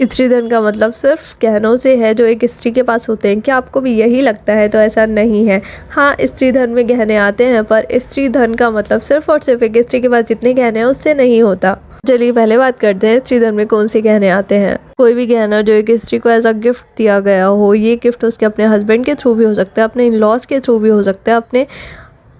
स्त्री धन का मतलब सिर्फ गहनों से है जो एक स्त्री के पास होते हैं। क्या आपको भी यही लगता है? तो ऐसा नहीं है। हाँ, स्त्री धन में गहने आते हैं, पर स्त्री धन का मतलब सिर्फ और सिर्फ एक स्त्री के पास जितने गहने हैं उससे नहीं होता। चलिए पहले बात करते हैं स्त्री धन में कौन से गहने आते हैं। कोई भी गहना जो एक स्त्री को एज अ गिफ्ट दिया गया हो, ये गिफ्ट उसके अपने हस्बैंड के थ्रू भी हो सकता है, अपने इन लॉज के थ्रू भी हो सकता है, अपने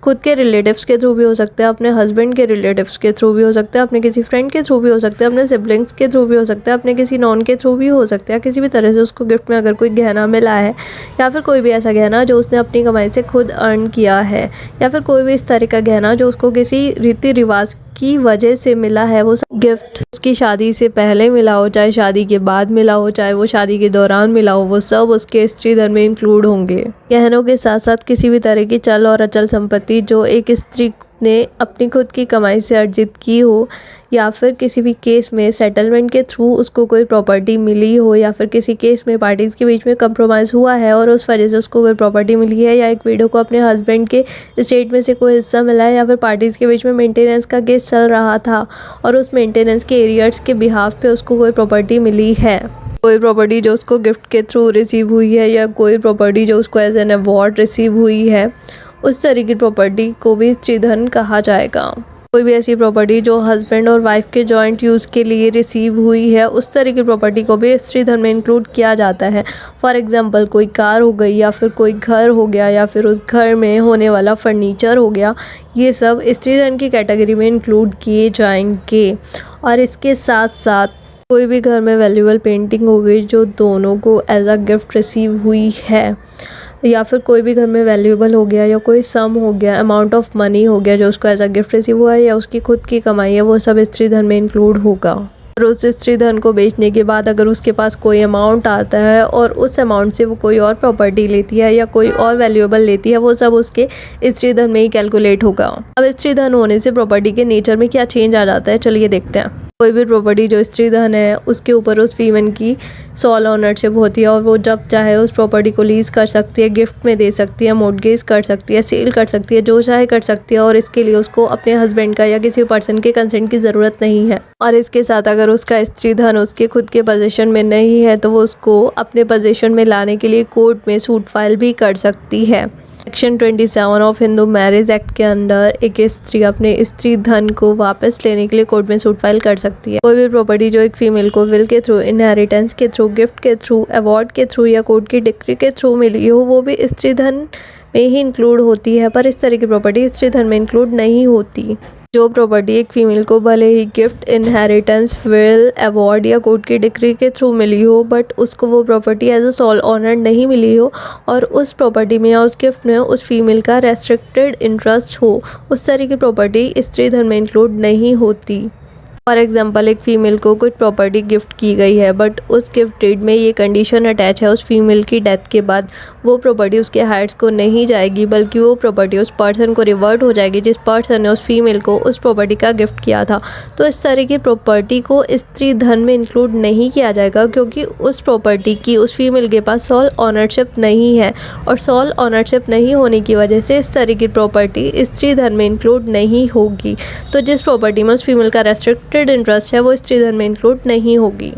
खुद के रिलेटिव्स के थ्रू भी हो सकता है, अपने हस्बैंड के रिलेटिव्स के थ्रू भी हो सकता है, अपने किसी फ्रेंड के थ्रू भी हो सकता है, अपने सिबलिंग्स के थ्रू भी हो सकता है, अपने किसी नॉन के थ्रू भी हो सकता है। किसी भी तरह से उसको गिफ्ट में अगर कोई गहना मिला है, या फिर कोई भी ऐसा गहना जो उसने अपनी कमाई से खुद अर्न किया है, या फिर कोई भी इस तरह का गहना जो उसको किसी रीति रिवाज की वजह से मिला है, वो गिफ्ट उसकी शादी से पहले मिला हो, चाहे शादी के बाद मिला हो, चाहे वो शादी के दौरान मिला हो, वो सब उसके स्त्री धन में इंक्लूड होंगे। गहनों के साथ साथ किसी भी तरह की चल और अचल संपत्ति जो एक स्त्री ने अपनी खुद की कमाई से अर्जित की हो, या फिर किसी भी केस में सेटलमेंट के थ्रू उसको कोई प्रॉपर्टी मिली हो, या फिर किसी केस में पार्टीज़ के बीच में कंप्रोमाइज़ हुआ है और उस वजह से उसको कोई प्रॉपर्टी मिली है, या एक विडो को अपने हस्बैंड के स्टेट में से कोई हिस्सा मिला है, या फिर पार्टीज़ के बीच में मेंटेनेंस का केस चल रहा था और उस मेंटेनेंस के एरियर्स के बिहाफ पे उसको कोई प्रॉपर्टी मिली है, कोई प्रॉपर्टी जो उसको गिफ्ट के थ्रू रिसीव हुई है, या कोई प्रॉपर्टी जो उसको एज एन अवार्ड रिसीव हुई है, उस तरह की प्रॉपर्टी को भी स्त्री धन कहा जाएगा। कोई भी ऐसी प्रॉपर्टी जो हस्बैंड और वाइफ के जॉइंट यूज़ के लिए रिसीव हुई है, उस तरह की प्रॉपर्टी को भी स्त्री धन में इंक्लूड किया जाता है। फॉर एग्जांपल कोई कार हो गई, या फिर कोई घर हो गया, या फिर उस घर में होने वाला फर्नीचर हो गया, ये सब स्त्री धन की कैटेगरी में इंक्लूड किए जाएंगे। और इसके साथ साथ कोई भी घर में वैल्यूएबल पेंटिंग हो गई जो दोनों को एज अ गिफ्ट रिसीव हुई है, या फिर कोई भी घर में वैल्यूएबल हो गया, या कोई सम हो गया, अमाउंट ऑफ मनी हो गया जो उसको एज अ गिफ्ट रिसीव हुआ है, या उसकी खुद की कमाई है, वो सब स्त्री धन में इंक्लूड होगा। और उस स्त्री धन को बेचने के बाद अगर उसके पास कोई अमाउंट आता है और उस अमाउंट से वो कोई और प्रॉपर्टी लेती है या कोई और वैल्यूएबल लेती है, वो सब उसके स्त्री धन में ही कैलकुलेट होगा। अब स्त्री धन होने से प्रॉपर्टी के नेचर में क्या चेंज आ जाता है, चलिए देखते हैं। कोई भी प्रॉपर्टी जो स्त्री धन है उसके ऊपर उस फीमेल की सॉल ओनरशिप होती है, और वो जब चाहे उस प्रॉपर्टी को लीज कर सकती है, गिफ्ट में दे सकती है, मॉर्गेज कर सकती है, सेल कर सकती है, जो चाहे कर सकती है, और इसके लिए उसको अपने हस्बैंड का या किसी पर्सन के कंसेंट की ज़रूरत नहीं है। और इसके साथ अगर उसका स्त्री धन उसके खुद के पोजीशन में नहीं है तो वो उसको अपने पोजीशन में लाने के लिए कोर्ट में सूट फाइल भी कर सकती है। Section 27 of Hindu marriage act के अंडर एक स्त्री अपने स्त्री धन को वापस लेने के लिए कोर्ट में सूट फाइल कर सकती है। कोई भी प्रॉपर्टी जो एक फीमेल को विल के थ्रू, इनहेरिटेंस के थ्रू, गिफ्ट के थ्रू, अवार्ड के थ्रू या कोर्ट की डिक्री के थ्रू मिली हो, वो भी स्त्री धन में ही इंक्लूड होती है। पर इस तरह की प्रॉपर्टी स्त्री धन में इंक्लूड नहीं होती। जो प्रॉपर्टी एक फीमेल को भले ही गिफ्ट, इनहेरिटेंस, विल, अवार्ड या कोर्ट की डिक्री के थ्रू मिली हो, बट उसको वो property as a sole owner नहीं मिली हो, और उस प्रॉपर्टी में या उस गिफ्ट में उस फीमेल का रेस्ट्रिक्टेड इंटरेस्ट हो, उस तरह की प्रॉपर्टी स्त्री धन में इंक्लूड नहीं होती। फॉर एग्जाम्पल, एक फ़ीमेल को कुछ प्रॉपर्टी गिफ्ट की गई है, बट उस गिफ्ट डीड में ये कंडीशन अटैच है उस फीमेल की डेथ के बाद वो प्रॉपर्टी उसके हाइट्स को नहीं जाएगी, बल्कि वो प्रॉपर्टी उस पर्सन को रिवर्ट हो जाएगी जिस पर्सन ने उस फीमेल को उस प्रॉपर्टी का गिफ्ट किया था। तो इस तरह की प्रॉपर्टी को स्त्री धन में इंक्लूड नहीं किया जाएगा, क्योंकि उस प्रॉपर्टी की उस फीमेल के पास सोल ऑनरशिप नहीं है, और सोल ऑनरशिप नहीं होने की वजह से इस तरह की प्रॉपर्टी स्त्री धन में इंक्लूड नहीं होगी। तो जिस प्रॉपर्टी में उस फीमेल का रेस्ट्रिक्टेड इंटरेस्ट है वो स्त्री धन में इंक्लूड नहीं होगी।